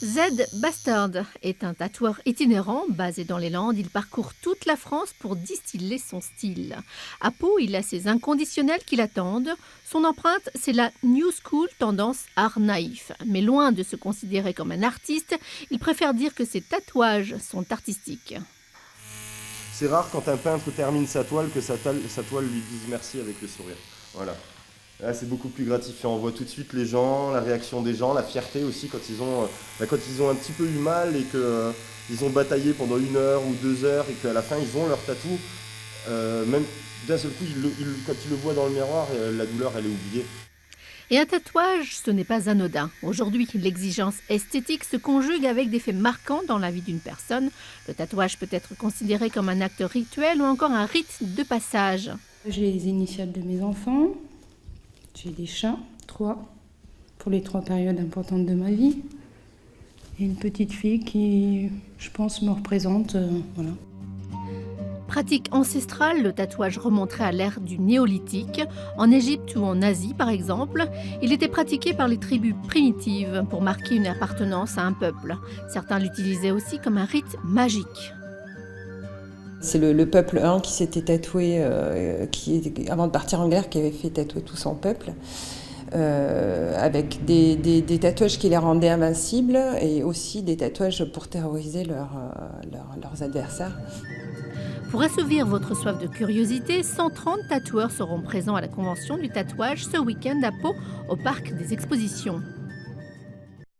Zed Bastard est un tatoueur itinérant basé dans les Landes. Il parcourt toute la France pour distiller son style. À Pau, il a ses inconditionnels qui l'attendent. Son empreinte, c'est la New School tendance art naïf. Mais loin de se considérer comme un artiste, il préfère dire que ses tatouages sont artistiques. C'est rare quand un peintre termine sa toile que sa toile lui dise merci avec le sourire. Voilà. Là, c'est beaucoup plus gratifiant. On voit tout de suite les gens, la réaction des gens, la fierté aussi quand ils ont un petit peu eu mal et qu'ils ont bataillé pendant 1 heure ou 2 heures et qu'à la fin ils ont leur tatou. Même d'un seul coup, quand ils le voient dans le miroir, la douleur elle est oubliée. Et un tatouage, ce n'est pas anodin. Aujourd'hui, l'exigence esthétique se conjugue avec des faits marquants dans la vie d'une personne. Le tatouage peut être considéré comme un acte rituel ou encore un rite de passage. J'ai les initiales de mes enfants, j'ai des chats, 3, pour les 3 périodes importantes de ma vie. Et une petite fille qui, je pense, me représente. Voilà. Pratique ancestrale, le tatouage remonterait à l'ère du néolithique. En Égypte ou en Asie, par exemple, il était pratiqué par les tribus primitives pour marquer une appartenance à un peuple. Certains l'utilisaient aussi comme un rite magique. C'est le peuple 1 qui s'était tatoué, avant de partir en guerre, qui avait fait tatouer tout son peuple, avec des tatouages qui les rendaient invincibles et aussi des tatouages pour terroriser leurs adversaires. Pour assouvir votre soif de curiosité, 130 tatoueurs seront présents à la convention du tatouage ce week-end à Pau, au Parc des Expositions.